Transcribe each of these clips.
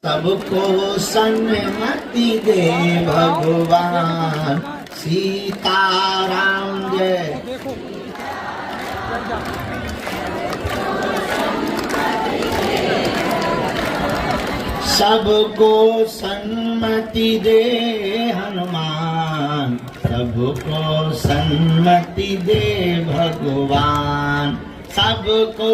सबको सन्मति दे भगवान सीताराम जय। सबको सन्मति दे हनुमान, सबको सन्मति दे भगवान। सबको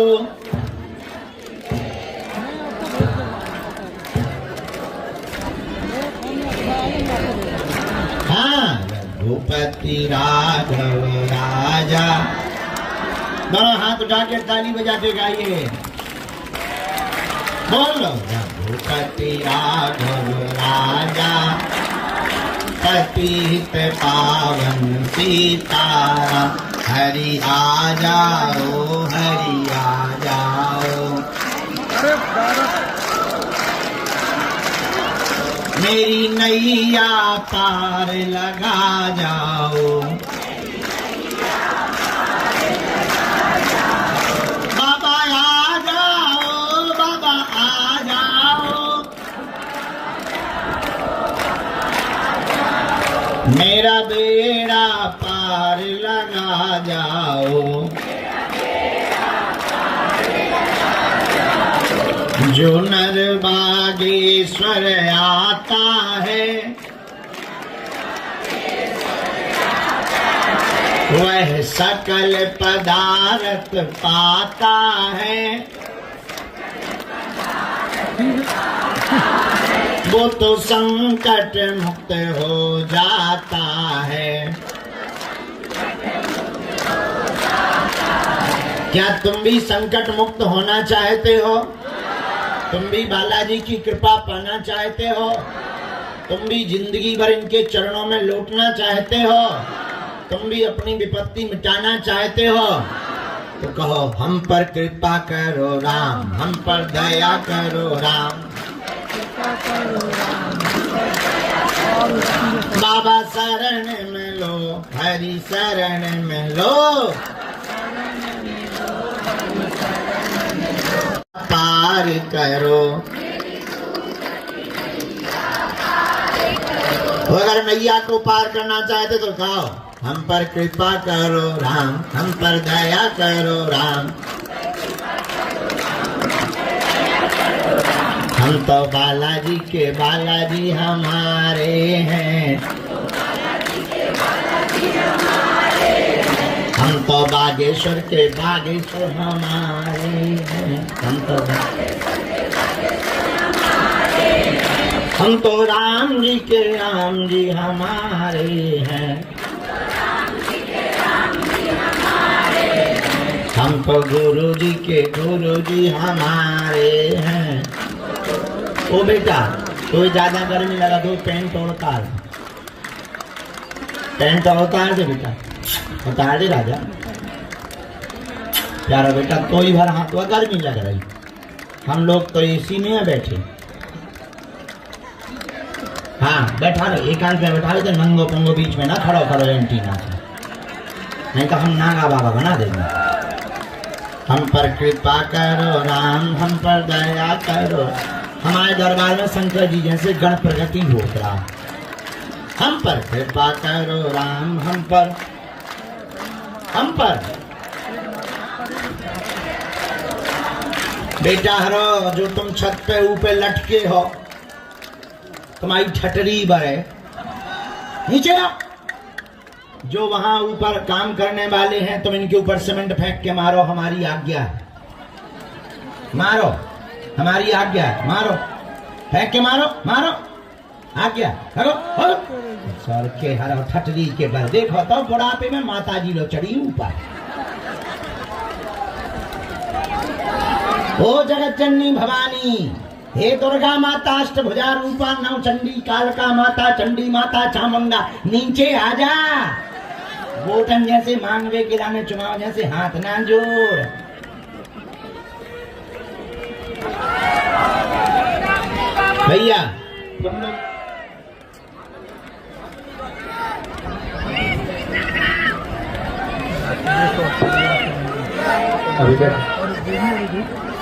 रघुपति राघव राजा। दोनों हाथ उठा के ताली बजाते गाइए, बोलो रघुपति राघव राजा, पतित पावन सीताराम। हरि आ जाओ, हरि आ जाओ, मेरी नैया पार लगा जाओ। बाबा आ जाओ, बाबा आ जाओ, मेरा बेड़ा पार लगा जाओ। जो नर बागेश्वर आता है, वह सकल पदार्थ पाता है। वो तो संकट मुक्त हो जाता है। क्या तुम भी संकट मुक्त होना चाहते हो? तुम भी बालाजी की कृपा पाना चाहते हो? तुम भी जिंदगी भर इनके चरणों में लौटना चाहते हो? तुम भी अपनी विपत्ति मिटाना चाहते हो? तो कहो हम पर कृपा करो राम, हम पर दया करो राम। बाबा शरण में लो, हरि शरण में लो, पार करो। अगर नैया को पार करना चाहते तो कहो हम पर कृपा करो राम, हम पर दया करो राम। हम तो बालाजी के बालाजी हमारे हैं, हम तो बागेश्वर के बागेश्वर हमारे हैं। हम तो राम जी के राम जी हमारे हैं। हम तो गुरु जी के गुरु जी हमारे हैं। ओ बेटा, कोई ज्यादा गर्मी लगा तो पैंट और उतार, पैंट और उतार दे बेटा, उतार दे राजा। प्यारा बेटा, कोई भर हाथ हुआ, गर्मी लग रही, हम लोग तो एसी में है बैठे। हाँ बैठा रहो, एक हाथ पे बैठा रहे, नंगो पंगो बीच में ना खड़ो करो एंटीना से, नहीं तो हम नागा बाबा बना देंगे। हम पर कृपा करो राम, हम पर दया करो। हमारे दरबार में शंकर जी जैसे गण प्रगति हो रहा। हम पर कृपा करो राम, हम पर बेटा हरो, जो तुम छत पे ऊपर लटके हो, तुम्हारी ठटरी बहे नीचे आओ। जो वहां ऊपर काम करने वाले हैं, तुम इनके ऊपर सीमेंट फेंक के मारो, हमारी आज्ञा है। मारो, हमारी आज्ञा है, मारो, फेंक के मारो, मारो, आज्ञा हरो हरो। सर के हरो ठटरी के बल देखो तो बुढ़ापे में माता जी लो चढ़ी ऊपर। ओ जगत जननी भवानी, हे दुर्गा माता अष्टभुजा रूपा नव चंडी कालका माता चंडी माता चामुंडा, नीचे आजा। वोटन जैसे मांगवे गिराने चुनाव जैसे हाथ ना जोड़। भैया तुम लोग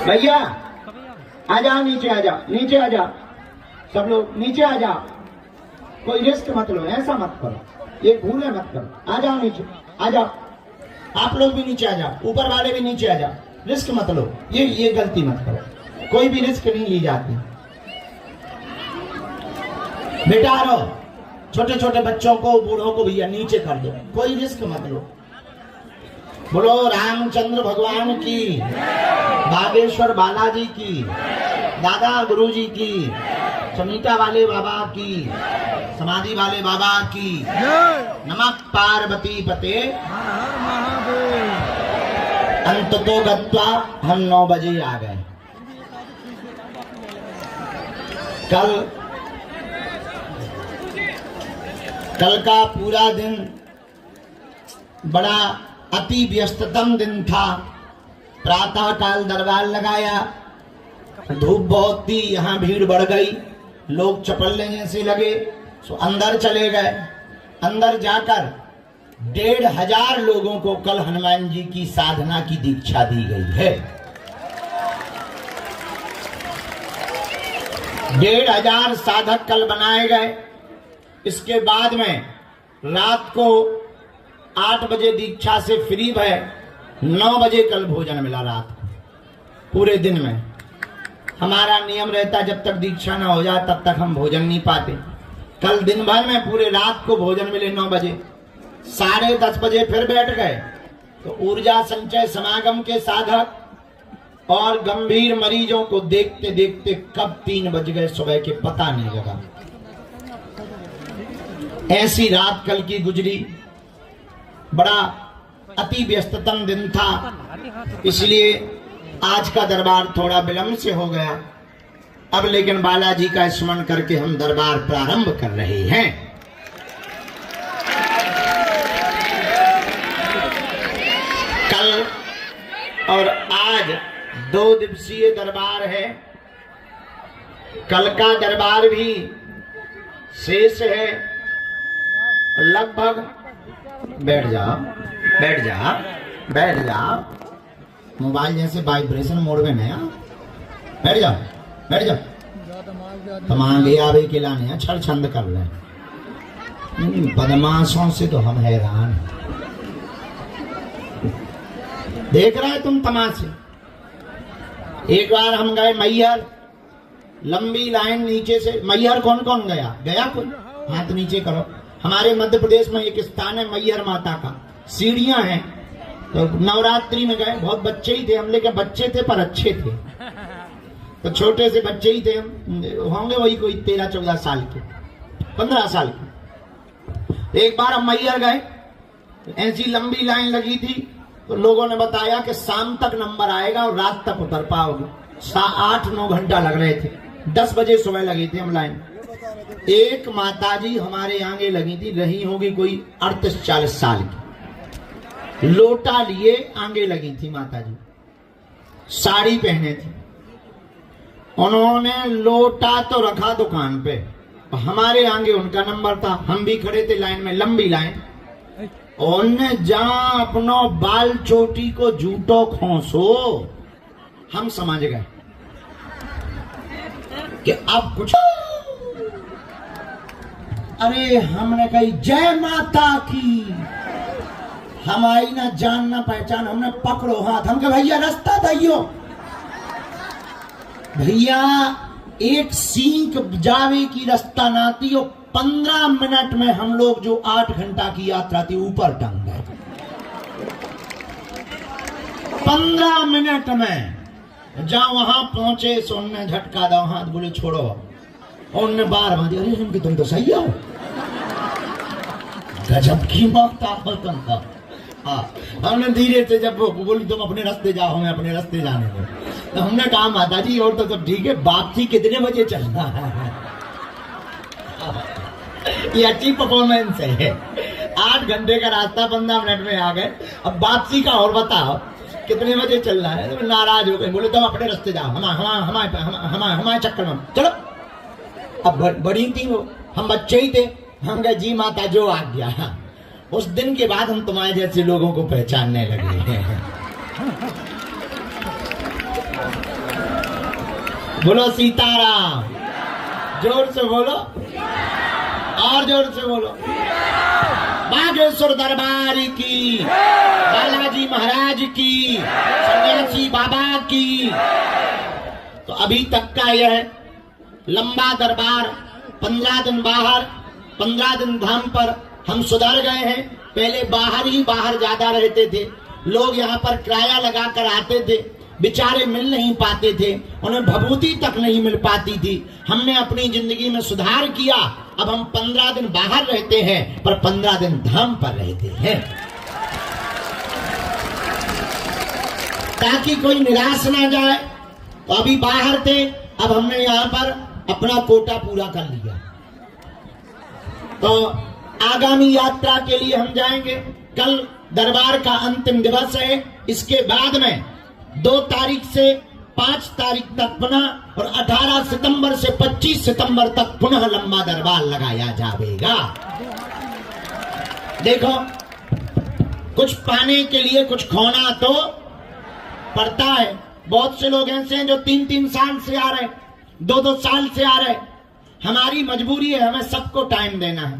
भैया आ जाओ, नीचे आ जाओ, नीचे आ जाओ। सब लोग नीचे आ जाओ, कोई रिस्क मत लो, ऐसा मत करो, ये भूले मत करो। आ जाओ नीचे, आ जाओ, आप लोग भी नीचे आ जाओ, ऊपर वाले भी नीचे आ जाओ, रिस्क मत लो, ये गलती मत करो, कोई भी रिस्क नहीं ली जाती। बेटा रहो, छोटे छोटे बच्चों को, बूढ़ों को भैया नीचे कर दो, कोई रिस्क मत लो। बोलो रामचंद्र भगवान की, बागेश्वर बालाजी की, दादा गुरुजी की, समीटा वाले बाबा की, समाधि वाले बाबा की, नमः पार्वती पते। अंत तो गत्वा हम 9 बजे आ गए। कल का पूरा दिन बड़ा अति व्यस्ततम दिन था। प्रातः काल दरबार लगाया, धूप बहुत थी, यहाँ भीड़ बढ़ गई, लोग चपलने जैसे लगे, सो अंदर चले गए। अंदर जाकर 1500 लोगों को कल हनुमान जी की साधना की दीक्षा दी गई है। 1500 साधक कल बनाए गए। इसके बाद में रात को 8 बजे दीक्षा से फ्री भय, 9 बजे कल भोजन मिला रात को। पूरे दिन में हमारा नियम रहता जब तक दीक्षा ना हो जाए तब तक हम भोजन नहीं पाते। कल दिन भर में पूरे रात को भोजन मिले 9 बजे। 10:30 बजे फिर बैठ गए तो ऊर्जा संचय समागम के साधक और गंभीर मरीजों को देखते देखते कब 3 बज गए सुबह के पता नहीं लगा। ऐसी रात कल की गुजरी। बड़ा अति व्यस्ततम दिन था, इसलिए आज का दरबार थोड़ा विलंब से हो गया। अब लेकिन बालाजी का स्मरण करके हम दरबार प्रारंभ कर रहे हैं। कल और आज 2 दिवसीय दरबार है। कल का दरबार भी शेष है। लगभग बैठ जाओ, बैठ जाओ, बैठ जाओ, मोबाइल जैसे वाइब्रेशन मोड में नया, बैठ जाओ, बैठ जाओ। तमागे आवे के लाने छड़ छंद कर रहे बदमाशों से तो हम हैरान हैं। देख रहे तुम तमाशे। एक बार हम गए मैहर, लंबी लाइन नीचे से। मैहर कौन कौन गया? गया कोई? हाथ नीचे करो। हमारे मध्य प्रदेश में एक स्थान है मैहर माता का, सीढ़ियां हैं। तो नवरात्रि में गए, बहुत बच्चे ही थे हम, लेकिन बच्चे थे पर अच्छे थे। तो छोटे से बच्चे ही थे हम, होंगे वही कोई 13-14 साल के, 15 साल के। एक बार हम मैहर गए, ऐसी लंबी लाइन लगी थी, तो लोगों ने बताया कि शाम तक नंबर आएगा और रात तक उतर पाओगे। 8-9 घंटा लग रहे थे। 10 बजे सुबह लगी थी हम लाइन। एक माताजी हमारे आगे लगी थी, रही होगी कोई 38-40 साल की, लोटा लिए आगे लगी थी माताजी, साड़ी पहने थी। उन्होंने लोटा तो रखा दुकान पे, हमारे आगे उनका नंबर था, हम भी खड़े थे लाइन में, लंबी लाइन। उन्होंने जहां अपनो बाल चोटी को जूटो खोसो, हम समझ गए कि अब कुछ। अरे हमने कही जय माता की, हम आई ना जान ना पहचान, हमने पकड़ो हाथ, हम कहे भैया रास्ता दइयो। भैया एक सीख जावे की रास्ता ना थी, 15 मिनट में हम लोग जो 8 घंटा की यात्रा थी ऊपर टंग गए। 15 मिनट में जहां वहां पहुंचे, सोने झटका दो हाथ, बोले छोड़ो। उनने बार बार, अरे इनकी तुम तो सही हो, गजब की माता हो तुम तो। हमने धीरे से, जब वो बोली तुम अपने रास्ते जाओ, हमें अपने रास्ते जाने दो, तो हमने कहा माता जी और तो सब ठीक है, वापसी कितने बजे चलना है? ये अच्छी परफॉर्मेंस है। 8 घंटे का रास्ता 15 मिनट में आ गए, अब वापसी का और बताओ कितने बजे चलना है? तो नाराज हो गए, बोले तुम अपने रास्ते जाओ, हमारे चक्कर में चलो। अब बड़ी थी वो, हम बच्चे ही थे, हम कहे जी माता जो आ गया। उस दिन के बाद हम तुम्हारे जैसे लोगों को पहचानने लगे हैं। बोलो सीताराम, जोर से बोलो, और जोर से बोलो। बागेश्वर दरबार की, बालाजी महाराज की, सन्यासी बाबा की। तो अभी तक का यह लंबा दरबार, 15 दिन बाहर 15 दिन धाम पर हम सुधर गए हैं। पहले बाहर ही बाहर ज्यादा रहते थे, लोग यहाँ पर किराया लगा कर आते थे, बेचारे मिल नहीं पाते थे, उन्हें भभूति तक नहीं मिल पाती थी। हमने अपनी जिंदगी में सुधार किया, अब हम 15 दिन बाहर रहते हैं पर 15 दिन धाम पर रहते हैं, ताकि कोई निराश ना जाए। तो अभी बाहर थे, अब हमने यहाँ पर अपना कोटा पूरा कर लिया। तो आगामी यात्रा के लिए हम जाएंगे। कल दरबार का अंतिम दिवस है। इसके बाद में 2 तारीख से 5 तारीख तक पुनः और 18 सितंबर से 25 सितंबर तक पुनः लंबा दरबार लगाया जाएगा। देखो, कुछ पाने के लिए कुछ खोना तो पड़ता है। बहुत से लोग ऐसे हैं जो 3-3 साल से आ रहे, 2-2 साल से आ रहे। हमारी मजबूरी है, हमें सबको टाइम देना है,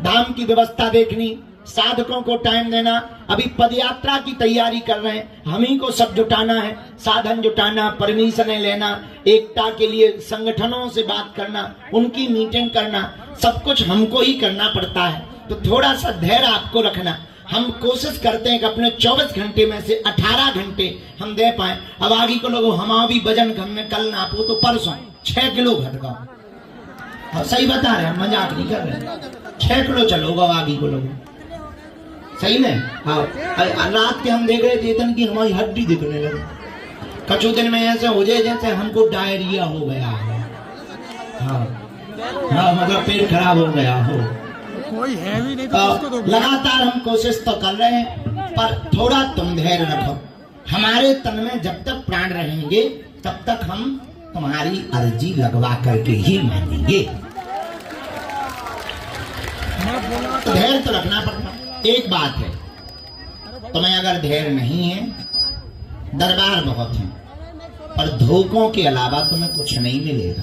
धाम की व्यवस्था देखनी, साधकों को टाइम देना। अभी पदयात्रा की तैयारी कर रहे हैं, हम ही को सब जुटाना है, साधन जुटाना, परमिशन लेना, एकता के लिए संगठनों से बात करना, उनकी मीटिंग करना, सब कुछ हमको ही करना पड़ता है। तो थोड़ा सा धैर्य आपको रखना। हम कोशिश करते हैं कि अपने 24 घंटे में से 18 घंटे हम दे पाए। अब आगे को लोग हमारा भी वजन हमने कल नापो तो परसों 6 किलो घट गया। सही बता रहे हैं, मजाक नहीं कर रहे। 6 किलो चलोगा आगे को लोग, सही में। हाँ, रात के हम देख रहे चेतन की हमारी हड्डी दिखने लगी। कछु दिन में ऐसे हो जाए जैसे हमको डायरिया हो गया है। हाँ, मतलब पेट खराब हो गया हो। कोई है भी नहीं तो उसको लगातार हम कोशिश तो कर रहे हैं, पर थोड़ा तुम धैर्य रखो। हमारे तन में जब तक प्राण रहेंगे तब तक हम तुम्हारी अर्जी लगवा करके ही मानेंगे। धैर्य तो रखना पड़ता। एक बात है, तुम्हें अगर धैर्य नहीं है, दरबार बहुत है, पर धोखों के अलावा तुम्हें कुछ नहीं मिलेगा।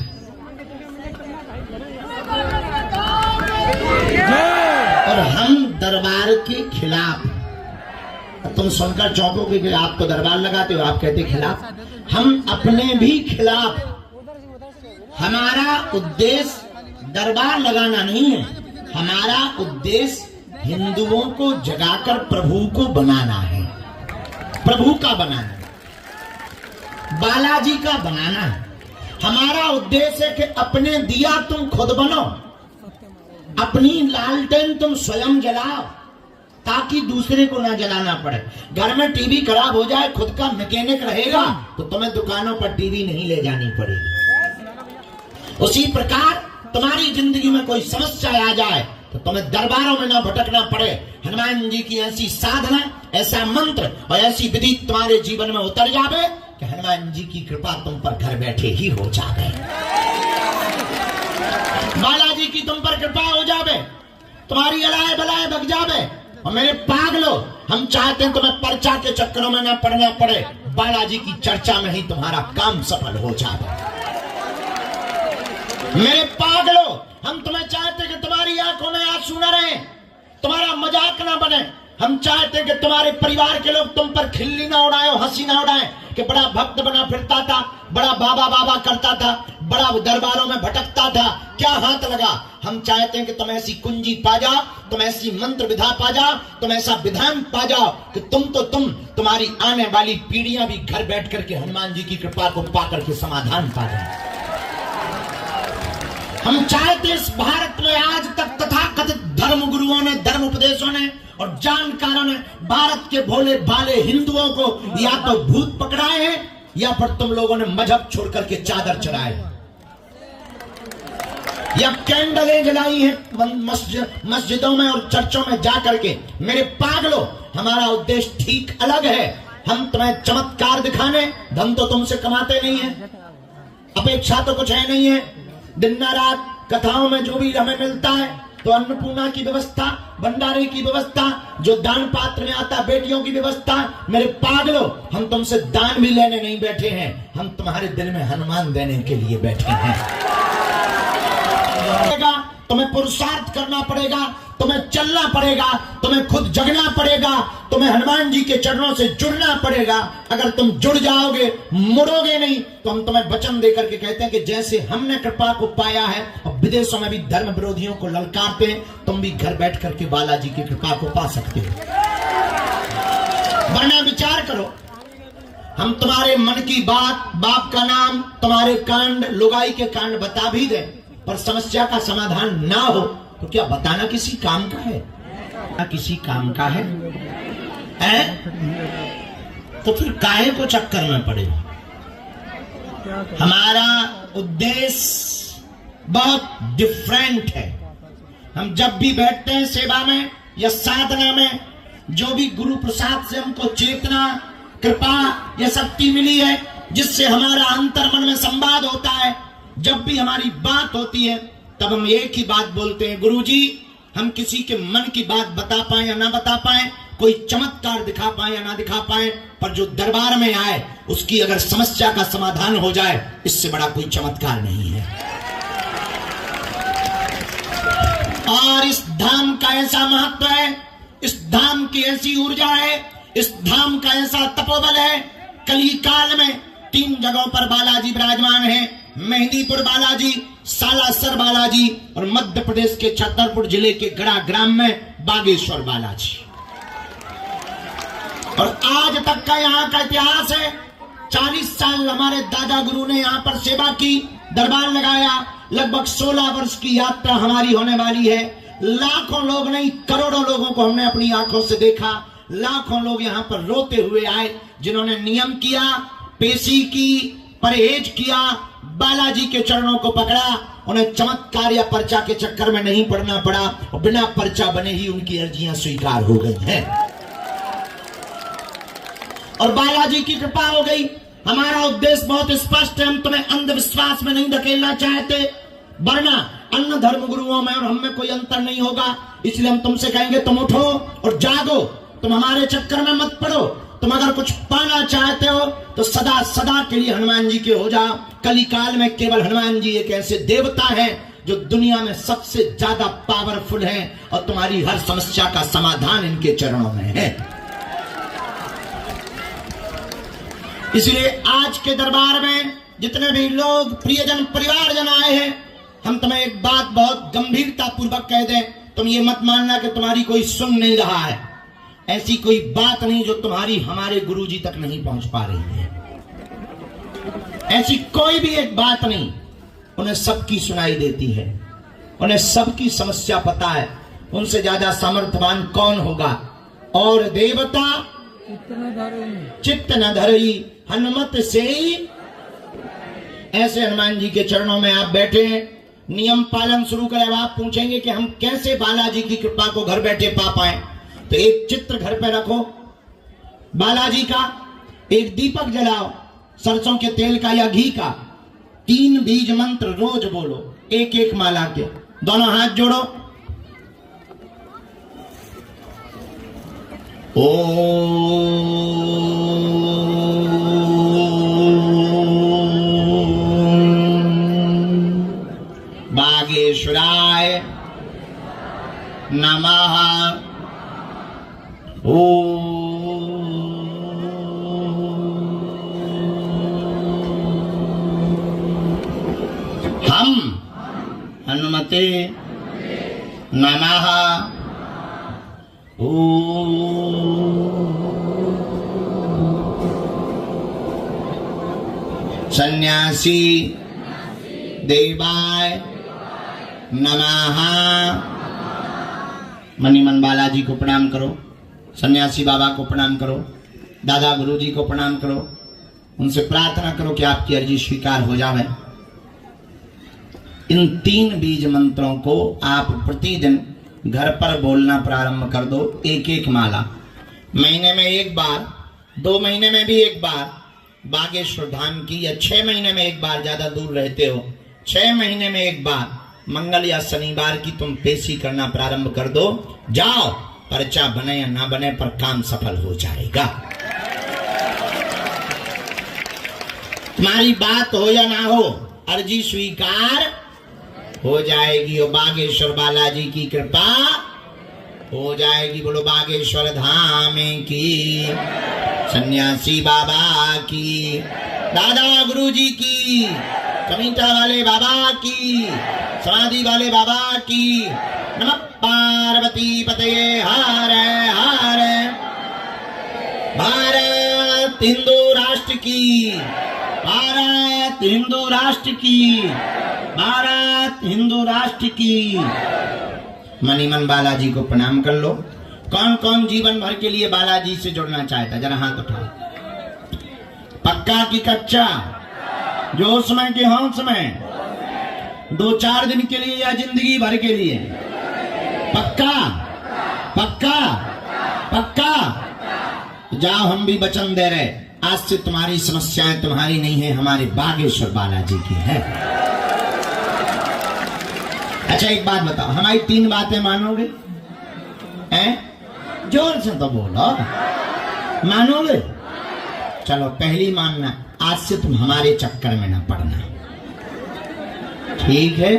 और हम दरबार के खिलाफ, तुम सुनकर चौंकोगे कि आप तो दरबार लगाते हो, आप कहते खिलाफ। हम अपने भी खिलाफ। हमारा उद्देश्य दरबार लगाना नहीं है, हमारा उद्देश्य हिंदुओं को जगाकर प्रभु को बनाना है, प्रभु का बनाना, बालाजी का बनाना है। हमारा उद्देश्य है कि अपने दिया तुम खुद बनो, अपनी लालटेन तुम स्वयं जलाओ, ताकि दूसरे को ना जलाना पड़े। घर में टीवी खराब हो जाए, खुद का मैकेनिक रहेगा तो तुम्हें दुकानों पर टीवी नहीं ले जानी पड़ेगी। उसी प्रकार तुम्हारी जिंदगी में कोई समस्या आ जाए तो तुम्हें दरबारों में ना भटकना पड़े। हनुमान जी की ऐसी साधना, ऐसा मंत्र और ऐसी विधि तुम्हारे जीवन में उतर जावे कि हनुमान जी की कृपा तुम पर घर बैठे ही हो जावे, बालाजी की तुम पर कृपा हो जावे, तुम्हारी अलाए बलाए भग जावे। और मेरे पागलो, हम चाहते हैं तुम्हें पर्चा के चक्करों में ना पड़ना पड़े, बालाजी की चर्चा में ही तुम्हारा काम सफल हो जावे। मेरे पागलो, हम तुम्हें चाहते हैं कि तुम्हारी आंखों में आंसू न रहे, तुम्हारा मजाक ना बने। हम चाहते हैं कि तुम्हारे परिवार के लोग तुम पर खिल्ली ना उड़ाए, हंसी ना उड़ाए कि बड़ा भक्त बना फिरता था, बड़ा बाबा बाबा करता था, बड़ा दरबारों में भटकता था, क्या हाथ लगा। हम चाहते हैं कि तुम ऐसी कुंजी पा जाओ, तुम ऐसी मंत्र विधा पा जाओ, तुम ऐसा विधान पा जाओ कि तुम्हारी आने वाली पीढ़ियां भी घर बैठ करके हनुमान जी की कृपा को पा करके समाधान पा जाए। हम चाहते इस भारत में आज तक तथाकथित धर्म गुरुओं ने, धर्म उपदेशों ने और जानकारों ने भारत के भोले भाले हिंदुओं को या तो भूत पकड़ाए हैं या फिर तुम लोगों ने मजहब छोड़ करके चादर चढ़ाए या कैंडलें जलाई हैं मस्जिदों में और चर्चों में जा करके। मेरे पागलों, हमारा उद्देश्य ठीक अलग है। हम तुम्हें चमत्कार दिखाने, धन तो तुमसे कमाते नहीं है, अपेक्षा तो कुछ है नहीं है। दिन रात कथाओं में जो भी हमें मिलता है, तो अन्नपूर्णा की व्यवस्था, भंडारे की व्यवस्था, जो दान पात्र में आता, बेटियों की व्यवस्था। मेरे पागलों, हम तुमसे दान भी लेने नहीं बैठे हैं, हम तुम्हारे दिल में हनुमान देने के लिए बैठे हैं। तुम्हें पुरुषार्थ करना पड़ेगा, तुम्हें चलना पड़ेगा, तुम्हें खुद जगना पड़ेगा, तुम्हें हनुमान जी के चरणों से जुड़ना पड़ेगा। अगर तुम जुड़ जाओगे, मुड़ोगे नहीं, तो हम तुम्हें वचन देकर के कहते हैं कि जैसे हमने कृपा को पाया है और विदेशों में भी धर्म विरोधियों को ललकारते हैं, तुम भी घर बैठ करके बालाजी की कृपा को पा सकते हो। वरना विचार करो, हम तुम्हारे मन की बात, बाप का नाम, तुम्हारे कांड, लुगाई के कांड बता भी दें, पर समस्या का समाधान ना हो, तो क्या बताना किसी काम का है? किसी काम का है? तो फिर काहे को चक्कर में पड़े? हमारा उद्देश्य बहुत डिफरेंट है। हम जब भी बैठते हैं सेवा में या साधना में, जो भी गुरु प्रसाद से हमको चेतना, कृपा या शक्ति मिली है, जिससे हमारा अंतर मन में संवाद होता है, जब भी हमारी बात होती है, तब हम एक ही बात बोलते हैं, गुरुजी, हम किसी के मन की बात बता पाए या ना बता पाए, कोई चमत्कार दिखा पाए या ना दिखा पाए, पर जो दरबार में आए उसकी अगर समस्या का समाधान हो जाए, इससे बड़ा कोई चमत्कार नहीं है। और इस धाम का ऐसा महत्व है, इस धाम की ऐसी ऊर्जा है, इस धाम का ऐसा तपोबल है। कली काल में 3 जगहों पर बालाजी विराजमान है, मेहंदीपुर बालाजी, सालासर बालाजी और मध्य प्रदेश के छतरपुर जिले के गड़ा ग्राम में बागेश्वर बालाजी। और आज तक का यहाँ का इतिहास है, 40 साल हमारे दादा गुरु ने यहाँ पर सेवा की, दरबार लगाया, लगभग 16 वर्ष की यात्रा हमारी होने वाली है। लाखों लोग नहीं, करोड़ों लोगों को हमने अपनी आंखों से देखा। लाखों लोग यहाँ पर रोते हुए आए, जिन्होंने नियम किया, पेशी की, परहेज किया, बालाजी के चरणों को पकड़ा। उन्हें चमत्कार या पर्चा के चक्कर में नहीं पड़ना पड़ा और बिना पर्चा बने ही उनकी अर्जियां स्वीकार हो गई हैं और बालाजी की कृपा हो गई। हमारा उद्देश्य बहुत स्पष्ट है, हम तुम्हें अंधविश्वास में नहीं धकेलना चाहते, वरना अन्य धर्म गुरुओं में और हम में कोई अंतर नहीं होगा। इसलिए हम तुमसे कहेंगे, तुम उठो और जागो, तुम हमारे चक्कर में मत पड़ो। तुम अगर कुछ पाना चाहते हो तो सदा सदा के लिए हनुमान जी के हो जाओ। कलिकाल में केवल हनुमान जी एक ऐसे देवता हैं जो दुनिया में सबसे ज्यादा पावरफुल हैं और तुम्हारी हर समस्या का समाधान इनके चरणों में है। इसलिए आज के दरबार में जितने भी लोग प्रियजन परिवारजन आए हैं, हम तुम्हें एक बात बहुत गंभीरता पूर्वक कह दें, तुम ये मत मानना कि तुम्हारी कोई सुन नहीं रहा है। ऐसी कोई बात नहीं जो तुम्हारी हमारे गुरुजी तक नहीं पहुंच पा रही है। ऐसी कोई भी एक बात नहीं, उन्हें सबकी सुनाई देती है, उन्हें सबकी समस्या पता है। उनसे ज्यादा सामर्थ्यवान कौन होगा? और देवता चित्त न धरई हनुमत से। ऐसे हनुमान जी के चरणों में आप बैठे हैं, नियम पालन शुरू करें। अब आप पूछेंगे कि हम कैसे बालाजी की कृपा को घर बैठे पा पाए, तो एक चित्र घर पे रखो बालाजी का, एक दीपक जलाओ सरसों के तेल का या घी का, 3 बीज मंत्र रोज बोलो, एक एक माला के, दोनों हाथ जोड़ो। बागेश्वराय नमः। हम हनुमते नमः। सन्यासी देवाय नमः। मनी मन बालाजी को प्रणाम करो, सन्यासी बाबा को प्रणाम करो, दादा गुरुजी को प्रणाम करो, उनसे प्रार्थना करो कि आपकी अर्जी स्वीकार हो जाए। इन 3 बीज मंत्रों को आप प्रतिदिन घर पर बोलना प्रारंभ कर दो, एक एक माला, महीने में एक बार, 2 महीने में भी एक बार बागेश्वर धाम की, या 6 महीने में एक बार, ज्यादा दूर रहते हो 6 महीने में एक बार मंगल या शनिवार की तुम पेशी करना प्रारंभ कर दो। जाओ, पर्चा बने या ना बने पर काम सफल हो जाएगा। तुम्हारी बात हो या ना हो, अर्जी स्वीकार हो जाएगी। और बागेश्वर बालाजी की कृपा हो जाएगी। बोलो बागेश्वर धाम की, सन्यासी बाबा की, दादा गुरुजी की, कमीठा वाले बाबा की, समाधि वाले बाबा की। नमः पार्वती पतये हर हर। भारत हिंदू राष्ट्र की, भारत हिंदू राष्ट्र की, भारत हिंदू राष्ट्र की। मनी मन बालाजी को प्रणाम कर लो। कौन कौन जीवन भर के लिए बालाजी से जुड़ना चाहता, जरा हाथ उठाओ। पक्का की कच्चा, जोश में कि होश में, 2-4 दिन के लिए या जिंदगी भर के लिए? पक्का पक्का पक्का। जाओ, हम भी वचन दे रहे, आज से तुम्हारी समस्याएं तुम्हारी नहीं है, हमारे बागेश्वर बालाजी की है। अच्छा एक बात बताओ, हमारी 3 बातें मानोगे? हैं? जोर से तो बोलो, मानोगे? चलो पहली मानना, आज से तुम हमारे चक्कर में ना पड़ना, ठीक है?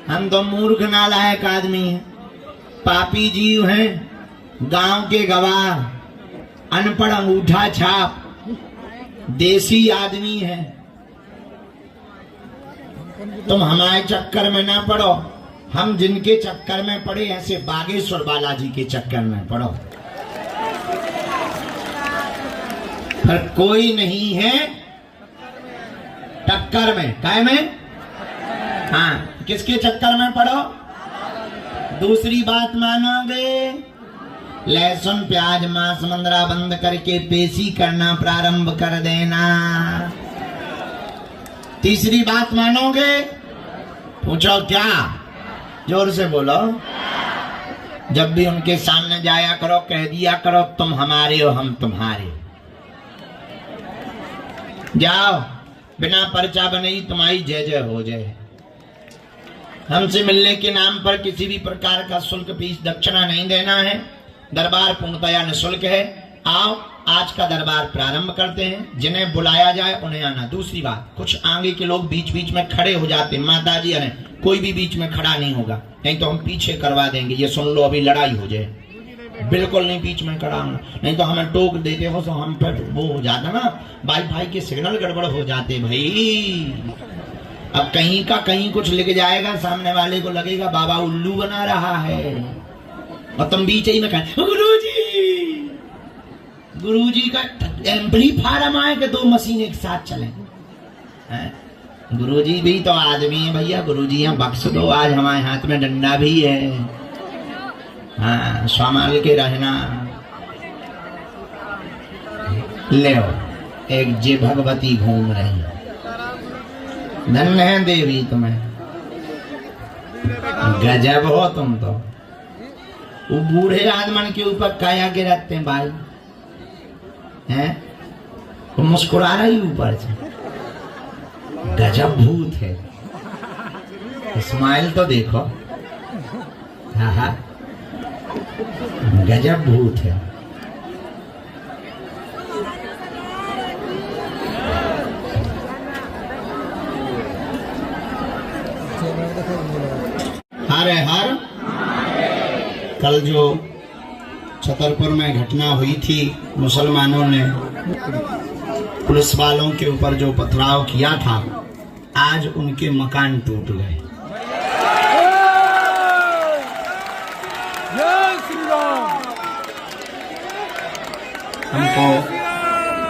हम तो मूर्ख नालायक आदमी हैं, पापी जीव हैं, गांव के गवाह, अनपढ़ अंगूठा छाप, देसी आदमी है। तुम हमारे चक्कर में ना पड़ो, हम जिनके चक्कर में पड़े ऐसे बागेश्वर बालाजी के चक्कर में पड़ो। पर कोई नहीं है टक्कर में, काय में? हाँ, किसके चक्कर में पड़ो? दूसरी बात मानोगे? लहसुन प्याज मांस मंदरा बंद करके पेशी करना प्रारंभ कर देना। तीसरी बात मानोगे? पूछो क्या? जोर से बोलो। जब भी उनके सामने जाया करो, कह दिया करो तुम हमारे हो हम तुम्हारे। जाओ, बिना पर्चा बने ही तुम्हारी जय जय हो जाए। हमसे मिलने के नाम पर किसी भी प्रकार का शुल्क फीस दक्षिणा नहीं देना है। दरबार पूर्णतया निःशुल्क है। आओ, आज का दरबार प्रारंभ करते हैं। जिन्हें बुलाया जाए उन्हें आना। दूसरी बात, कुछ आगे के लोग बीच बीच में खड़े हो जाते, माताजी अरे कोई भी बीच में खड़ा नहीं होगा, नहीं तो हम पीछे करवा देंगे। ये सुन लो, अभी लड़ाई हो जाए, बिल्कुल नहीं बीच में खड़ा होना, नहीं तो हमें टोक देते हो तो हम पर वो हो जाता ना, वाईफाई के सिग्नल गड़बड़ हो जाते भाई। अब कहीं का कहीं कुछ लिख जाएगा, सामने वाले को लगेगा बाबा उल्लू बना रहा है, और तुम बीच ही में कहें गुरुजी का एम्पलीफायर आए कि 2 मशीन एक साथ चले। गुरुजी भी तो आदमी है भैया, गुरुजी यहाँ बख्श दो। आज हमारे हाथ में डंडा भी है, हाँ, संभाल के रहना। ले एक जे भगवती घूम रही, धन्य है देवी तुम्हें, गजब हो तुम तो। वो बूढ़े आदमन के ऊपर काया गिराते हैं भाई, हैं? वो मुस्कुरा रही ऊपर से, गजब भूत है। स्माइल तो देखो, हाँ हाँ, गजब भूत है। हरे हर। कल जो छतरपुर में घटना हुई थी, मुसलमानों ने पुलिस वालों के ऊपर जो पथराव किया था, आज उनके मकान टूट गए।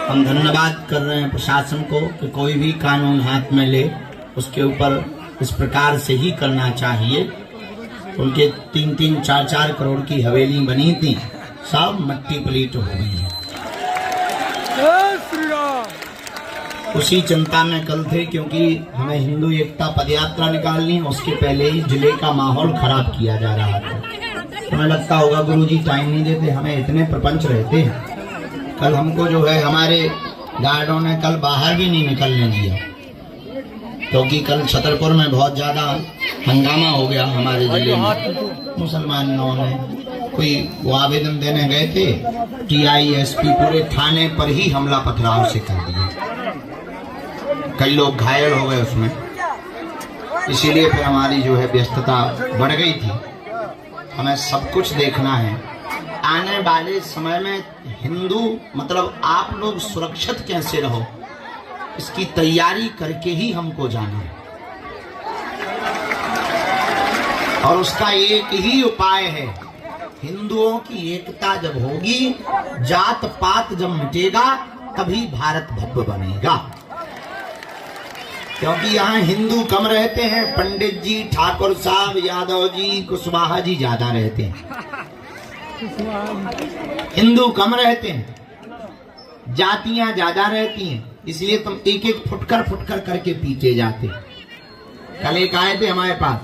हम धन्यवाद कर रहे हैं प्रशासन को कि कोई भी कानून हाथ में ले उसके ऊपर इस प्रकार से ही करना चाहिए। उनके 3-3, 4-4 करोड़ की हवेली बनी थी, सब मट्टी पलीट हो गई है। उसी चिंता में कल थे, क्योंकि हमें हिंदू एकता पदयात्रा निकालनी, उसके पहले ही जिले का माहौल खराब किया जा रहा था। हमें लगता होगा गुरुजी टाइम नहीं देते, हमें इतने प्रपंच रहते हैं। कल हमको जो है हमारे गार्डों ने कल बाहर भी नहीं निकलने दिया, क्योंकि कल छतरपुर में बहुत ज्यादा हंगामा हो गया हमारे जिले में। मुसलमानों ने कोई वो आवेदन देने गए थे, TISP पूरे थाने पर ही हमला पथराव से कर दिया, कई लोग घायल हो गए उसमें। इसीलिए फिर हमारी जो है व्यस्तता बढ़ गई थी। हमें सब कुछ देखना है। आने वाले समय में हिंदू मतलब आप लोग सुरक्षित कैसे रहो, इसकी तैयारी करके ही हमको जाना है। और उसका एक ही उपाय है, हिंदुओं की एकता जब होगी, जात पात जब मिटेगा, तभी भारत भव्य बनेगा। क्योंकि यहाँ हिंदू कम रहते हैं, पंडित जी, ठाकुर साहब, यादव जी, कुशवाहा जी ज्यादा रहते हैं। हिंदू कम रहते हैं, जातियां ज्यादा रहती हैं, इसलिए तुम एक एक फुटकर फुटकर करके पीछे जाते। कल एक आए थे हमारे पास,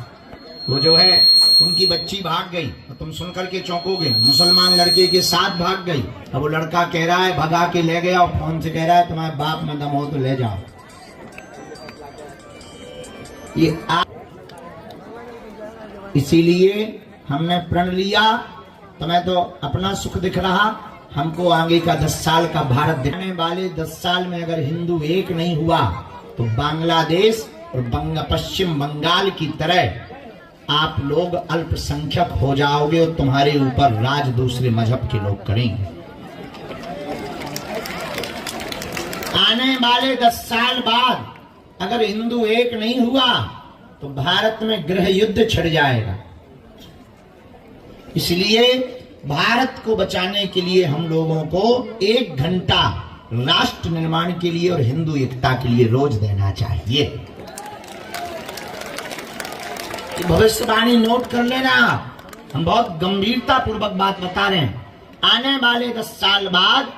वो जो है उनकी बच्ची भाग गई, तो तुम सुन करके चौंकोगे, मुसलमान लड़के के साथ भाग गई। अब वो लड़का कह रहा है भगा के ले गया और फोन से कह रहा है तुम्हारे बाप में दम हो तो ले जाओ। इसीलिए हमने प्रण लिया, तुम्हें तो अपना सुख दिख रहा, हमको आगे का 10 साल का भारत दिखने वाले 10 साल में अगर हिंदू एक नहीं हुआ तो बांग्लादेश और पश्चिम बंगाल की तरह आप लोग अल्पसंख्यक हो जाओगे और तुम्हारे ऊपर राज दूसरे मजहब के लोग करेंगे। आने वाले 10 साल बाद अगर हिंदू एक नहीं हुआ तो भारत में गृह युद्ध छिड़ जाएगा। इसलिए भारत को बचाने के लिए हम लोगों को 1 घंटा राष्ट्र निर्माण के लिए और हिंदू एकता के लिए रोज देना चाहिए। भविष्यवाणी नोट कर लेना, हम बहुत गंभीरता पूर्वक बात बता रहे हैं। आने वाले 10 साल बाद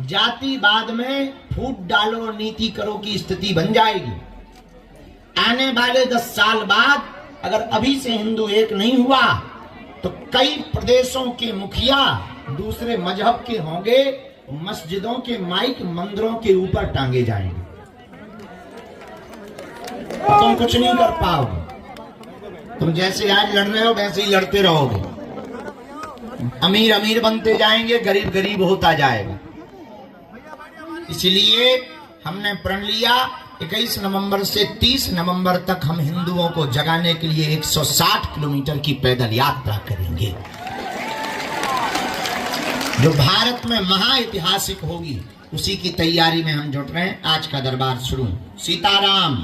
जातिवाद में फूट डालो और नीति करो की स्थिति बन जाएगी। आने वाले 10 साल बाद अगर अभी से हिंदू एक नहीं हुआ तो कई प्रदेशों के मुखिया दूसरे मजहब के होंगे, मस्जिदों के माइक मंदिरों के ऊपर टांगे जाएंगे, तुम कुछ नहीं कर पाओगे। तुम जैसे आज लड़ रहे हो वैसे ही लड़ते रहोगे। अमीर अमीर बनते जाएंगे, गरीब गरीब होता जाएगा। इसलिए हमने प्रण लिया 21 नवंबर से 30 नवंबर तक हम हिंदुओं को जगाने के लिए 160 किलोमीटर की पैदल यात्रा करेंगे, जो भारत में महाऐतिहासिक होगी। उसी की तैयारी में हम जुट रहे हैं। आज का दरबार शुरू। सीताराम।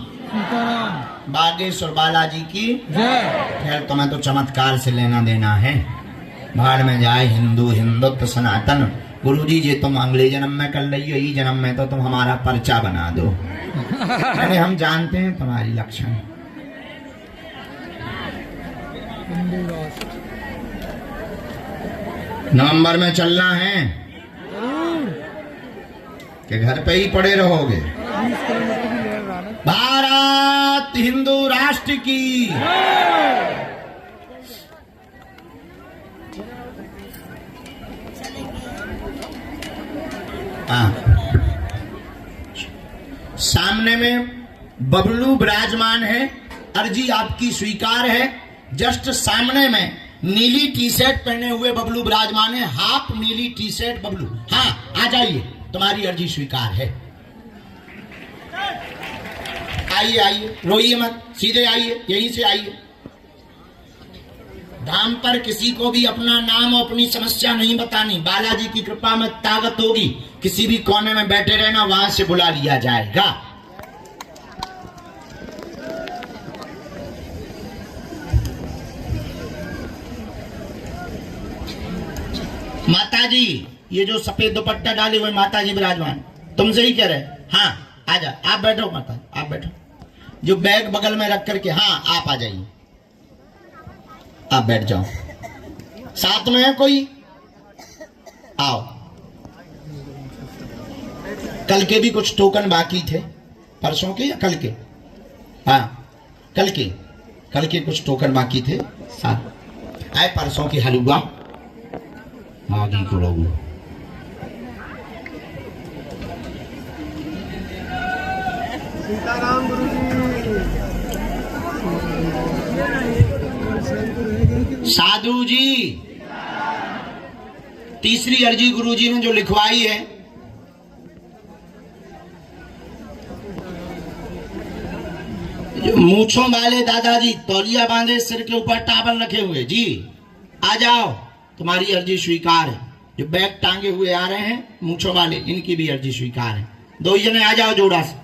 बागेश्वर बालाजी की जय। खैर तुम्हें तो चमत्कार से लेना देना है, भाड़ में जाए हिंदू, हिंदुत्व सनातन। गुरुजी जी तुम अगले जन्म में कर रही हो, ये जन्म में तो तुम हमारा पर्चा बना दो। अरे हम जानते हैं तुम्हारी लक्षण। नवंबर में चलना है कि घर पे ही पड़े रहोगे? भारत हिंदू राष्ट्र की। सामने में बबलू विराजमान है, अर्जी आपकी स्वीकार है। जस्ट सामने में नीली टी शर्ट पहने हुए बबलू विराजमान है, हाफ नीली टी शर्ट बबलू। हाँ आ जाइए, तुम्हारी अर्जी स्वीकार है। आइए आइए, रोइए मत, सीधे आइए, यहीं से आइए। धाम पर किसी को भी अपना नाम और अपनी समस्या नहीं बतानी। बालाजी की कृपा में ताकत होगी, किसी भी कोने में बैठे रहना, वहां से बुला लिया जाएगा। माताजी, ये जो सफेद दुपट्टा डाले हुए माताजी विराजमान, तुमसे ही कह रहे। हाँ आजा, आप बैठो माता, आप बैठो। जो बैग बगल में रख करके, हाँ आप आ जाइए, आप बैठ जाओ। साथ में है कोई? आओ। कल के भी कुछ टोकन बाकी थे, परसों के या कल के? हाँ कल के कुछ टोकन बाकी थे। साथ आए, परसों की हलवा आगे को लोगों। सीताराम साधु जी, तीसरी अर्जी गुरुजी ने जो लिखवाई है, मूछों वाले दादाजी तौलिया बांधे सिर के ऊपर टावल रखे हुए, जी आ जाओ, तुम्हारी अर्जी स्वीकार है। जो बैग टांगे हुए आ रहे हैं मूछों वाले, इनकी भी अर्जी स्वीकार है। दो जने आ जाओ जोड़ा से।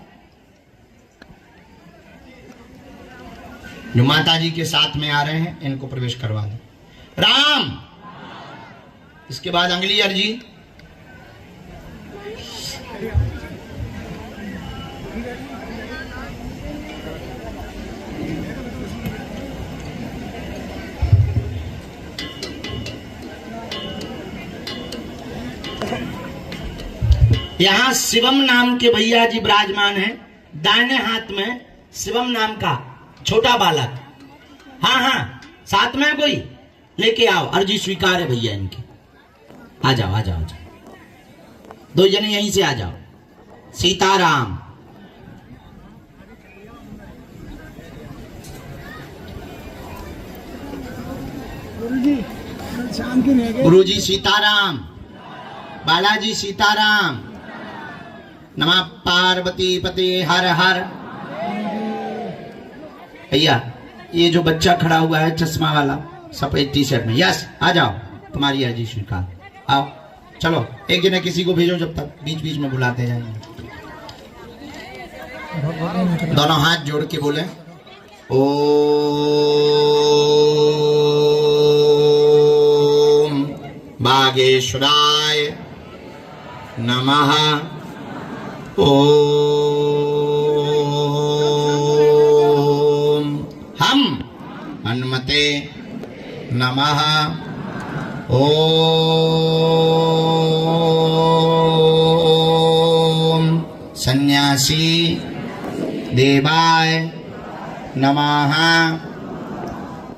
जो माता जी के साथ में आ रहे हैं इनको प्रवेश करवा दो। राम। इसके बाद अगली अर्जी यहां शिवम नाम के भैया जी विराजमान हैं। दाहिने हाथ में शिवम नाम का छोटा बालक। हाँ हाँ, साथ में कोई लेके आओ, अर्जी स्वीकार है भैया इनकी। आ जाओ आ जाओ आ जाओ, दो जने यहीं से आ जाओ। सीताराम। गुरुजी सीताराम। बालाजी सीताराम। नमः पार्वती पति हर हर। भैया ये जो बच्चा खड़ा हुआ है चश्मा वाला सफेद टी शर्ट में, यस आ जाओ, तुम्हारी अर्जी स्वीकार। आओ चलो, एक जने किसी को भेजो, जब तक बीच बीच में बुलाते जाएंगे। दोनों हाथ जोड़ के बोले ओम बागेश्वराय नमः। ओम हम हनुमते नमः। ओम सन्यासी देवाय नमः।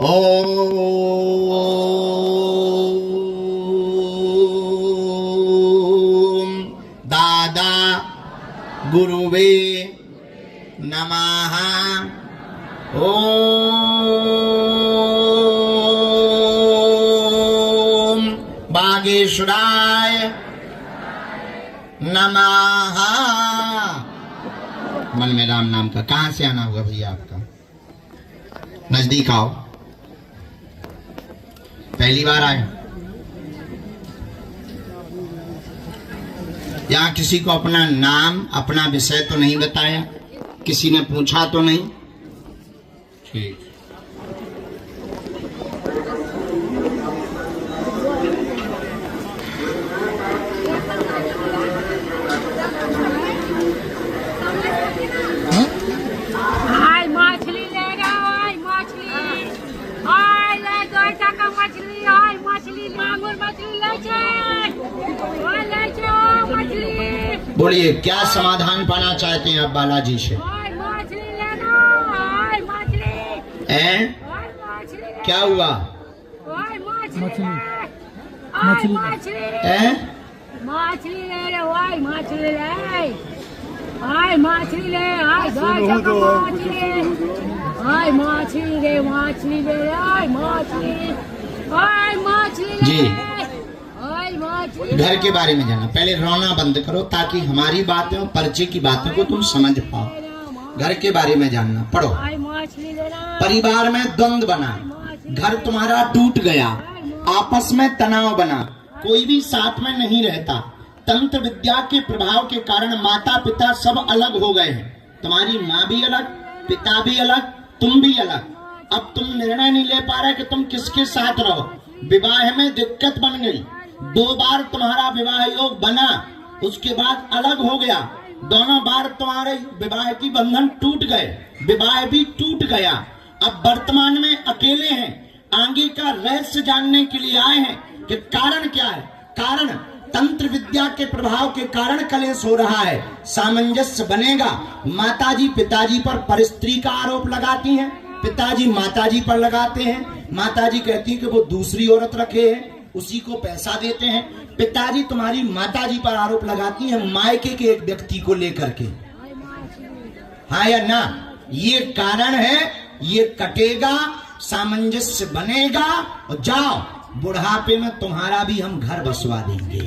ओम दादा गुरुवे नमः। ओम बागेश्वराय नमः। मन में राम नाम का। कहां से आना होगा भैया आपका? नजदीक आओ। पहली बार आए? यहाँ किसी को अपना नाम अपना विषय तो नहीं बताया? किसी ने पूछा तो नहीं? ठीक। बोलिए क्या समाधान पाना चाहते हैं आप बालाजी से? क्या हुआ? मछली मछली ले रे, मछली ले, मछली ले, मछली ले, मछली ले, मछली जी। घर के बारे में जाना, पहले रोना बंद करो ताकि हमारी बातें और परिचय की बातों को तुम समझ पाओ। घर के बारे में जानना, पढ़ो। परिवार में द्वंद्व बना, घर तुम्हारा टूट गया, आपस में तनाव बना, कोई भी साथ में नहीं रहता। तंत्र विद्या के प्रभाव के कारण माता पिता सब अलग हो गए हैं। तुम्हारी माँ भी अलग, पिता भी अलग, तुम भी अलग। अब तुम निर्णय नहीं ले पा रहे कि तुम किसके साथ रहो। विवाह में दिक्कत बन गई। 2 बार तुम्हारा विवाह योग बना, उसके बाद अलग हो गया। दोनों बार तुम्हारे विवाह की बंधन टूट गए, विवाह भी टूट गया। अब वर्तमान में अकेले हैं। आगे का रहस्य जानने के लिए आए हैं कि कारण क्या है। कारण तंत्र विद्या के प्रभाव के कारण कलेश हो रहा है। सामंजस्य बनेगा। माताजी पिताजी पर परस्त्री का आरोप लगाती हैं, पिताजी माताजी पर लगाते हैं। माताजी कहती है कि वो दूसरी औरत रखे हैं, उसी को पैसा देते हैं। पिताजी तुम्हारी माताजी पर आरोप लगाती है मायके के एक व्यक्ति को लेकर के। हाँ या ना? ये कारण है, ये कटेगा, सामंजस्य बनेगा और जाओ बुढ़ापे में तुम्हारा भी हम घर बसवा देंगे।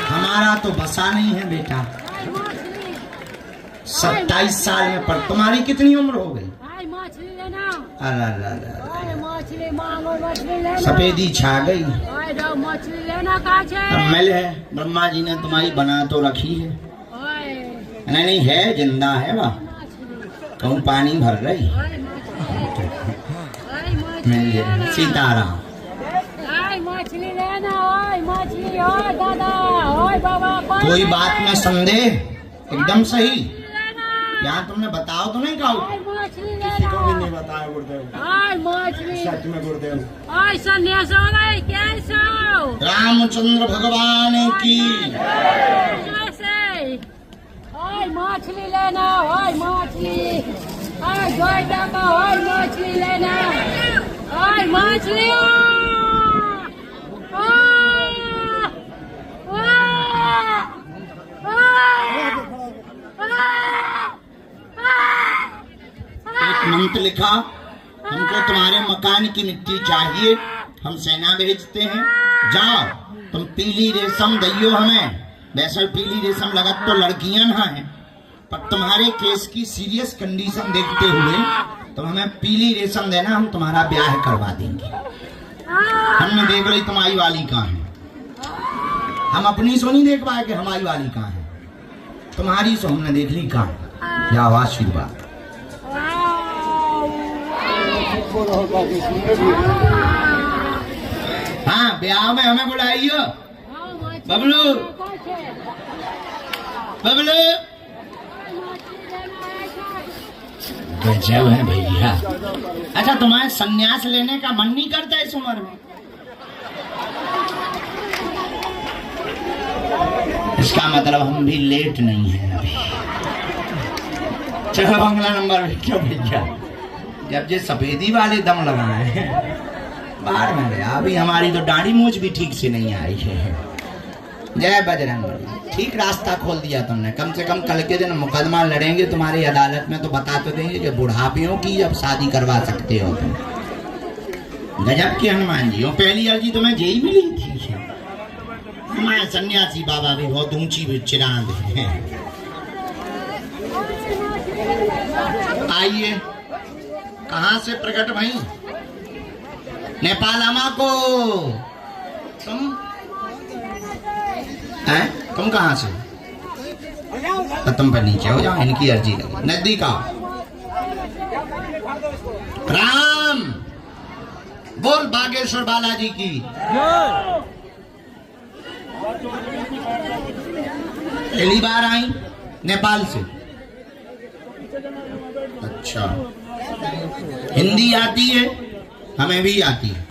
हमारा तो बसा नहीं है बेटा। 27 साल में पर तुम्हारी कितनी उम्र हो गई? आई मछली लेना। अल्लाह आई मछली मांगो, मछली लेना। सफेदी छा गई। आई दो मछली लेना का छे। अब मिल है ब्रह्मा जी ने तुम्हारी बना तो रखी है। ओए नहीं है, जिंदा है वाह। कहूँ पानी भर रही मिल गया। सीताराम। आई मछली लेना। ओए मछली, ओए दादा, ओए बाबा। कोई बात में संदेह? एकदम सही। लेना। यहाँ तुमने बताओ तो नहीं कहो? आई मछली किसी को भी नहीं लेना। बताया गुरुदेव, आई मछली। सच में गुरुदेव। आई सन्यास हो गई कैसे? रामचंद्र भगवान की। कैसे? आई मछली लेना। आई मछली। आई जोइटा का आई मछली लेना। आई मछली। एक मंत्र लिखा, हमको तुम्हारे मकान की मिट्टी चाहिए, हम सेना भेजते हैं, जाओ तुम पीली रेशम दइयो हमें। वैसे पीली रेशम लगत तो लड़कियां ना है, पर तुम्हारे केस की सीरियस कंडीशन देखते हुए तुम हमें पीली रेशम देना, हम तुम्हारा ब्याह करवा देंगे। हमने देख ली तुम्हारी वाली कहाँ है, हम अपनी सो नहीं देख पाए कि हमारी वाली कहाँ है, तुम्हारी सो हमने देख ली कहाँ है। या आशीर्वाद। हाँ ब्याह में हमें बुलाइयो। बबलू बबलू। गजब है भैया। अच्छा तुम्हारे संन्यास लेने का मन नहीं करता इस उम्र में? इसका मतलब हम भी लेट नहीं है अभी। चलो बंगला नंबर क्यों भैया, जब ये सफेदी वाले दम लगाए बाहर में गया। अभी हमारी तो दाढ़ी मूछ भी ठीक से नहीं आई है। जय बजरंग। ठीक रास्ता खोल दिया तुमने। कम से कम कल के दिन मुकदमा लड़ेंगे तुम्हारी अदालत में तो बता तो देंगे कि बुढ़ापियों की अब शादी करवा सकते हो तुम। गजब के हनुमान जी। पहली अर्जी तुम्हें यही मिली थी। हमारे सन्यासी बाबा भी बहुत ऊंची भी चिरांद है। आइए, कहाँ से प्रकट भई? नेपाल आमा को। तुम कहाँ से? तो तुम पर नीचे हो जाओ, इनकी अर्जी लगी। नजदीक आओ। राम बोल बागेश्वर बालाजी की। पहली बार आई नेपाल से? अच्छा, हिंदी आती है? हमें भी आती है।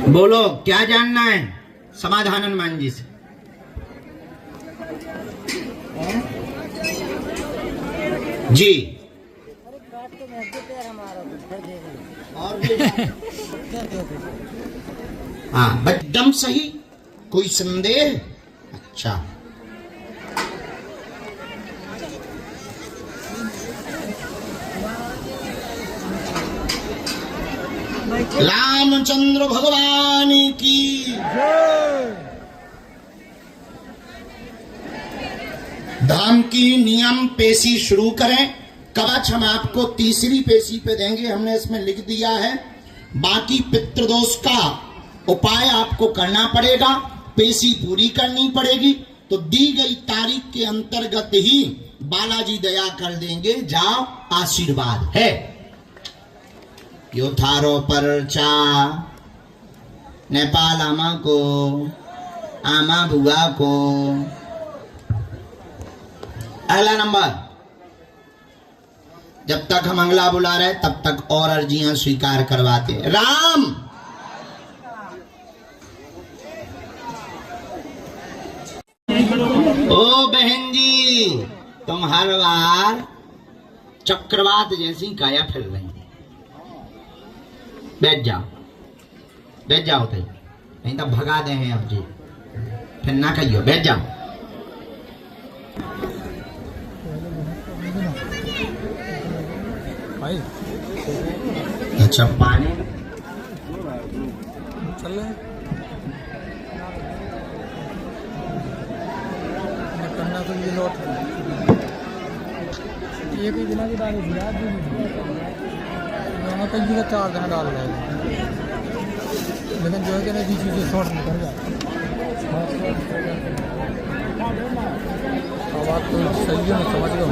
बोलो क्या जानना है समाधान हनुमान जी से? जी और हाँ एकदम सही। कोई संदेह? अच्छा रामचंद्र भगवान की। धाम की नियम पेशी शुरू करें। कवच हम आपको तीसरी पेशी पे देंगे, हमने इसमें लिख दिया है। बाकी पितृदोष का उपाय आपको करना पड़ेगा, पेशी पूरी करनी पड़ेगी। तो दी गई तारीख के अंतर्गत ही बालाजी दया कर देंगे। जाओ, आशीर्वाद है। यो थारो परचा नेपाल आमा को, आमा बुआ को। अगला नंबर, जब तक हम अगला बुला रहे तब तक और अर्जियां स्वीकार करवाते। राम ओ बहन जी, तुम हर बार चक्रवात जैसी काया फिर रही। बैठ जाओ तई, नहीं तो भगा दे हैं अब जी, फिर ना कहियो, बैठ जाओ। अच्छा पानी चल रहे करना तो ये लौट एक ही दिन की डाली थी आज भी मैंने कई जगह 4 दिन डाल रहे लेकिन जो है कि नहीं बीच बीच शॉर्ट निकल गया। बात तो सही है, मैं समझ गया।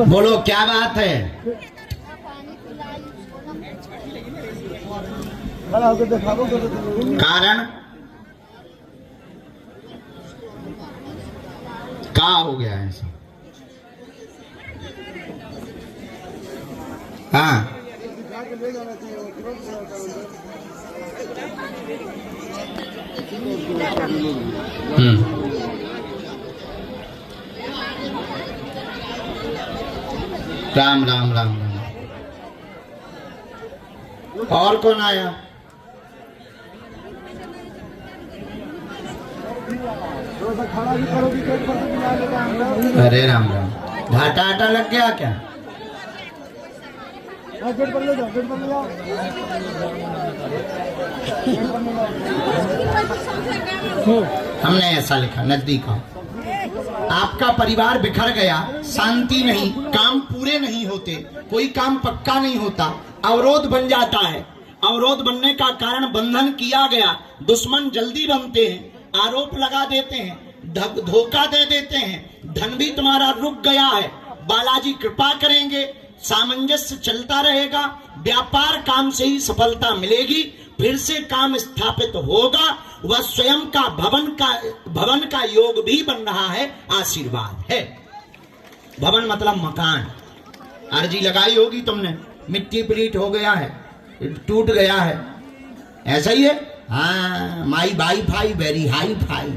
बोलो क्या बात है? कारण क्या हो गया है ऐसा? हाँ राम राम राम राम। और कौन आया? अरे राम राम, घाटा आटा लग गया क्या? हमने ऐसा लिखा, नजदीक आओ। आपका परिवार बिखर गया, शांति नहीं, काम पूरे नहीं होते, कोई काम पक्का नहीं होता, अवरोध बन जाता है। अवरोध बनने का कारण बंधन किया गया, दुश्मन जल्दी बनते हैं, आरोप लगा देते हैं, धोखा दे देते हैं, धन भी तुम्हारा रुक गया है। बालाजी कृपा करेंगे, सामंजस्य चलता रहेगा, व्यापार काम से ही सफलता मिलेगी, फिर से काम स्थापित होगा, वह स्वयं का भवन का योग भी बन रहा है, आशीर्वाद है। भवन मतलब मकान। अर्जी लगाई होगी तुमने, मिट्टी पलीट हो गया है, टूट गया है, ऐसा ही है। हाँ, my wifi very hifi.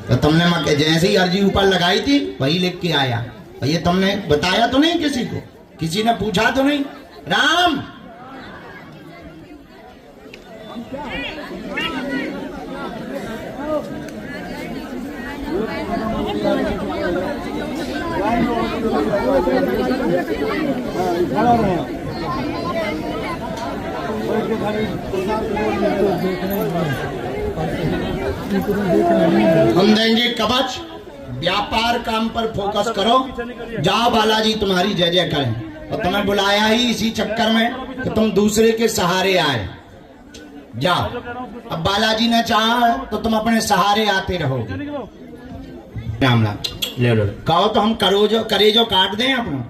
तो तुमने मके जैसे ही अर्जी ऊपर लगाई थी वही लिख के आया। ये तुमने बताया तो नहीं किसी को? किसी ने पूछा तो नहीं? राम हम देंगे कवच। व्यापार काम पर फोकस करो, जाओ बालाजी तुम्हारी जय जय करें। और तुम्हें बुलाया ही इसी चक्कर में कि तुम दूसरे के सहारे आए। जाओ, अब बालाजी ने चाहा तो तुम अपने सहारे आते रहोगे। राम राम, ले लो, कहो तो हम करेजो काट दें अपना।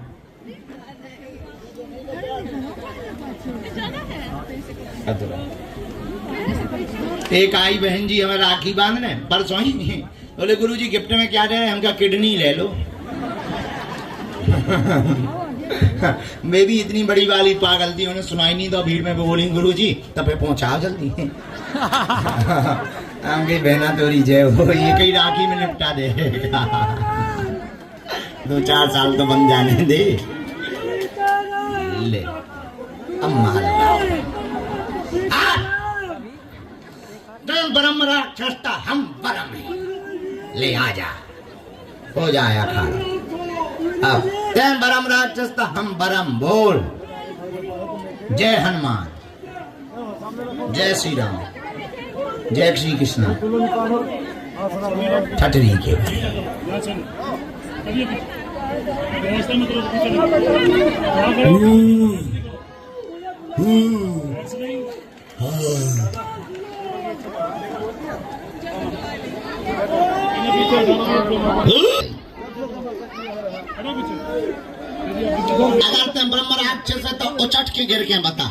एक आई बहन जी हमें राखी बांधने परसों ही, बोले गुरुजी गिफ्ट में क्या दे रहे हैं? हमका किडनी ले लो। मैं भी इतनी बड़ी वाली पागल थी, उन्हें सुनाई नहीं तो भीड़ में बोली गुरुजी तब पे पहुंचाओ जल्दी। हमकी बहना तोरी जय हो, ये कई राखी में निपटा दे। 2-4 साल तो बन जाने दे। ले अम्मा ब्रह्म राक्षस हम परम है, ले आजा, हो जाया खाना। अब तें ब्रह्म राक्षस हम ब्रह्म बोल। जय हनुमान, जय श्री राम, जय श्री कृष्ण। ठटरी के अगर तुम ब्रह्म राक्षस है तो उचट के गिर के बता।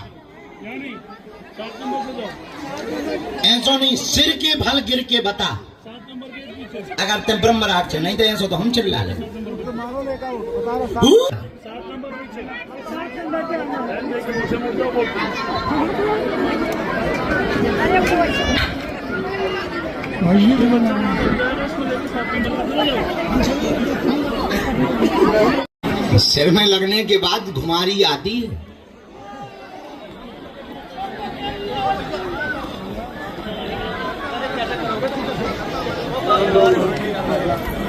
ऐसा नहीं, सिर के भल गिर के बता। अगर तुम ब्रह्म राक्षस नहीं तो ऐसा तो हम चिल्ला ले। ये भी बना सिर में लगने के बाद घुमारी आती है।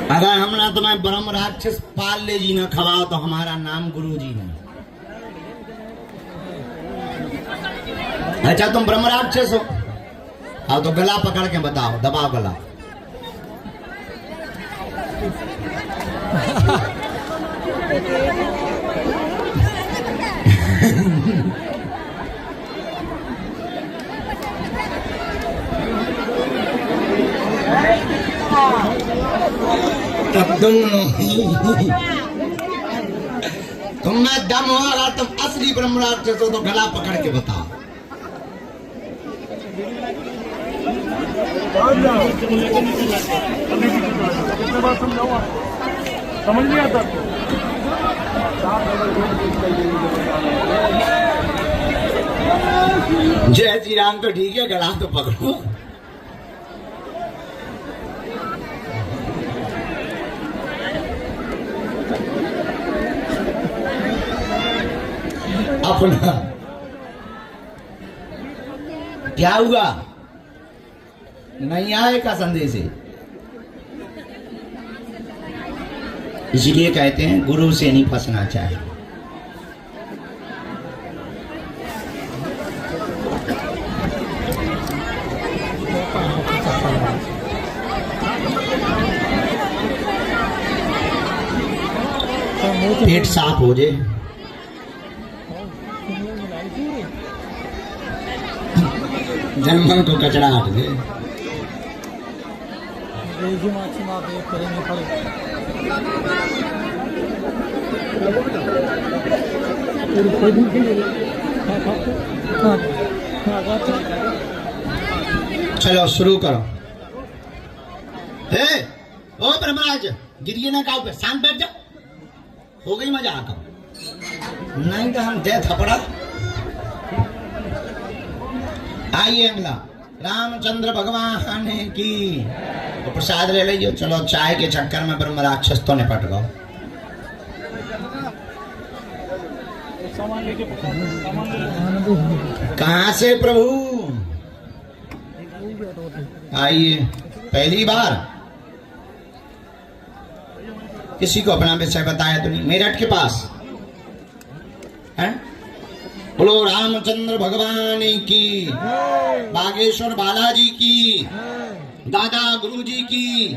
अगर हमने तुम्हें ब्रह्म राक्षस पाल ले जी न खवाओ तो हमारा नाम गुरु जी नहीं। अच्छा तुम ब्रह्म राक्षस हो, अब तो गला पकड़ के बताओ, दबाओ गला। तब तुम में दम होगा, तुम असली ब्रह्म राक्षस हो तो गला पकड़ के बताओ। समझ नहीं आता। जय श्री राम तो ठीक है, गला तो पकड़ो। अपना क्या हुआ, नहीं आए का संदेश है। इसलिए कहते हैं गुरु से नहीं फंसना चाहिए। पेट साफ हो जाए, जन्मन को कचरा हट गए। चलो शुरू करो। हे ओ ब्रह्मराज, गिरिए ना काऊ पे, शांत बैठ जाओ। हो गई मजाक, नहीं तो हम दे थपड़ा। आइए हमला रामचंद्र भगवान की तो प्रसाद ले लीजिए। चलो चाय के चक्कर में ब्रह्म राक्षस तो निपट गो। कहाँ से प्रभु? आइए, पहली बार किसी को अपना विषय बताया तो नहीं। मेरठ के पास है। बोलो रामचंद्र भगवान की, बागेश्वर बालाजी की, दादा गुरु जी की।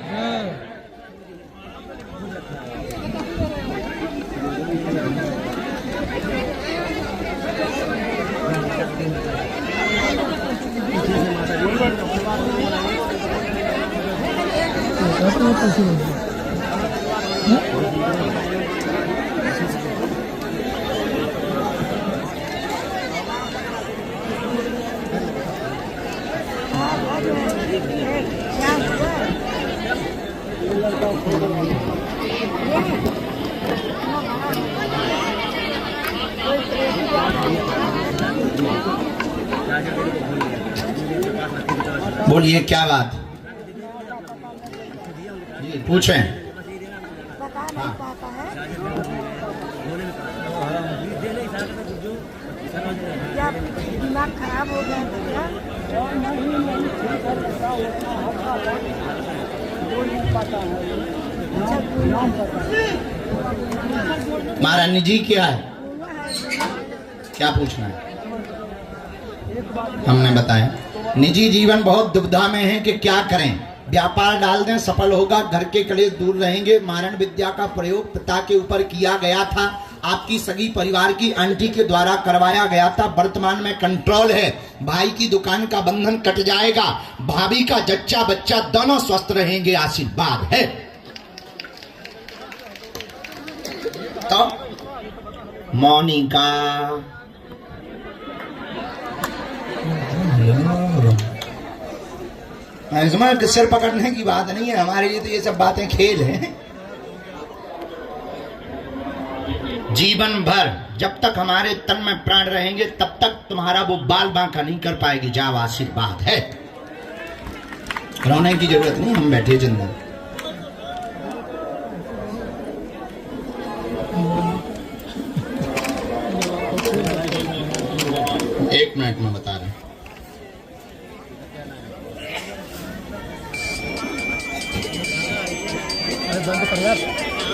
बोलिए क्या बात, पूछें। हाँ। क्या दिमाग खराब हो गया हमारा निजी क्या है, क्या पूछना है? हमने बताया निजी जीवन बहुत दुविधा में है कि क्या करें। व्यापार डाल दें, सफल होगा, घर के कलेश दूर रहेंगे। मारण विद्या का प्रयोग पिता के ऊपर किया गया था, आपकी सगी परिवार की आंटी के द्वारा करवाया गया था। वर्तमान में कंट्रोल है, भाई की दुकान का बंधन कट जाएगा, भाभी का जच्चा बच्चा दोनों स्वस्थ रहेंगे, आशीर्वाद है। तो मोनिका इसमें सिर पकड़ने की बात नहीं है, हमारे लिए तो ये सब बातें खेल हैं। जीवन भर जब तक हमारे तन में प्राण रहेंगे तब तक तुम्हारा वो बाल बांका नहीं कर पाएगी। जाओ, आशीर्वाद है। रोने की जरूरत नहीं, हम बैठे जिंदा। एक मिनट में बता रहे हैं।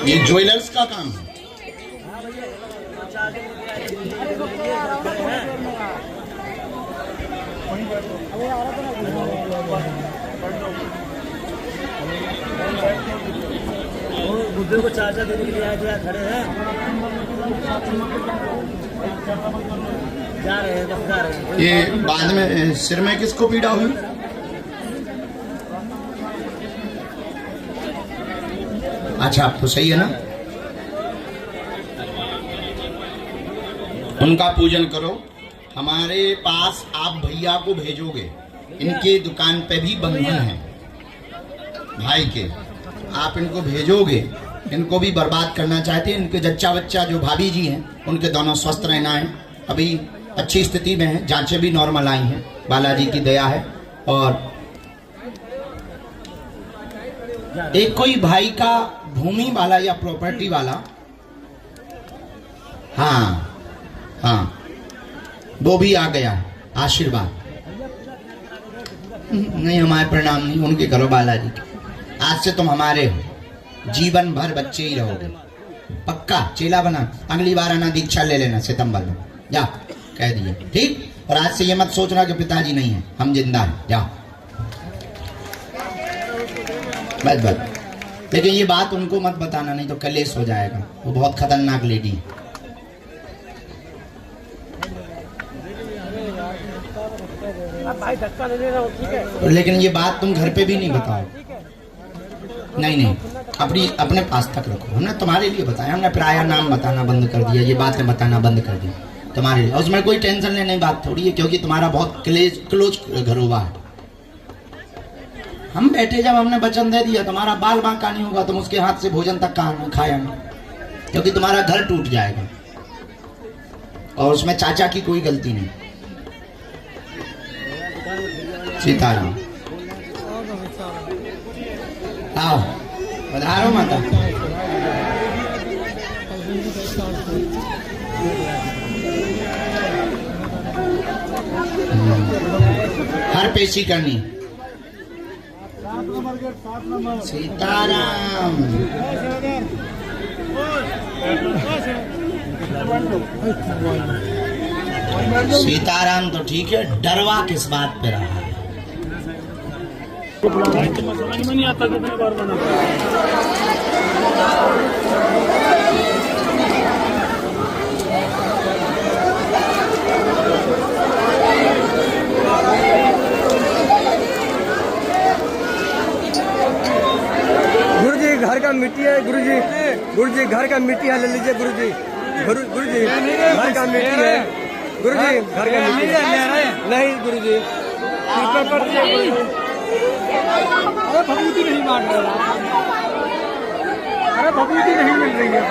ये ज्वेलर्स का काम है। बुद्धू को चाचा देने के लिए आए खड़े हैं, जा रहे हैं, बस जा रहे हैं। ये बाद में सिर में किसको पीड़ा हुई? अच्छा, आप तो सही है ना? उनका पूजन करो। हमारे पास आप भैया को भेजोगे, इनके दुकान पे भी बंधन है भाई के, आप इनको भेजोगे। इनको भी बर्बाद करना चाहते हैं। इनके जच्चा बच्चा जो भाभी जी हैं, उनके दोनों स्वस्थ रहना है। अभी अच्छी स्थिति में है, जांचें भी नॉर्मल आई हैं, बालाजी की दया है। और एक कोई भाई का भूमि वाला या प्रॉपर्टी वाला, हाँ हाँ, वो भी आ गया। आशीर्वाद नहीं, हमारे प्रणाम नहीं, उनके करो बालाजी के। आज से तुम हमारे हो, जीवन भर बच्चे ही रहोगे, पक्का चेला बना। अगली बार आना, दीक्षा ले लेना सितंबर में, जा कह दिए, ठीक। और आज से ये मत सोचना कि पिताजी नहीं है, हम जिंदा हैं, जाओ बस बस। लेकिन ये बात उनको मत बताना, नहीं तो कलेश हो जाएगा, वो बहुत खतरनाक लेडी है। भाई धक्का दे रहा हो, ठीक है। लेकिन ये बात तुम घर पे भी नहीं बताओ, नहीं नहीं, अपने पास तक रखो। हमने तुम्हारे लिए बताया, हमने प्राय नाम बताना बंद कर दिया, ये बातें बताना बंद कर दी तुम्हारे लिए। उसमें कोई टेंशन लेने की बात थोड़ी है, क्योंकि तुम्हारा बहुत क्लोज घरोबा है। हम बैठे, जब हमने वचन दे दिया तुम्हारा बाल बांका नहीं होगा, तुम उसके हाथ से भोजन तक खाया नहीं, क्योंकि तुम्हारा घर टूट जाएगा। और उसमें चाचा की कोई गलती नहीं। सीताराम, आओ पधारो माता। हर पेशी करनी। सीताराम, सीताराम तो ठीक है, डरवा किस बात पे रहा है? नहीं आता कितने बार बना। गुरुजी घर का मिट्टी है, गुरुजी घर का मिट्टी है, ले लीजिए गुरुजी। गुरुजी घर का मिट्टी है, गुरुजी घर का मिट्टी है। नहीं गुरुजी, अरे भभूति नहीं मांग रहा, अरे भभूति नहीं मिल रही है।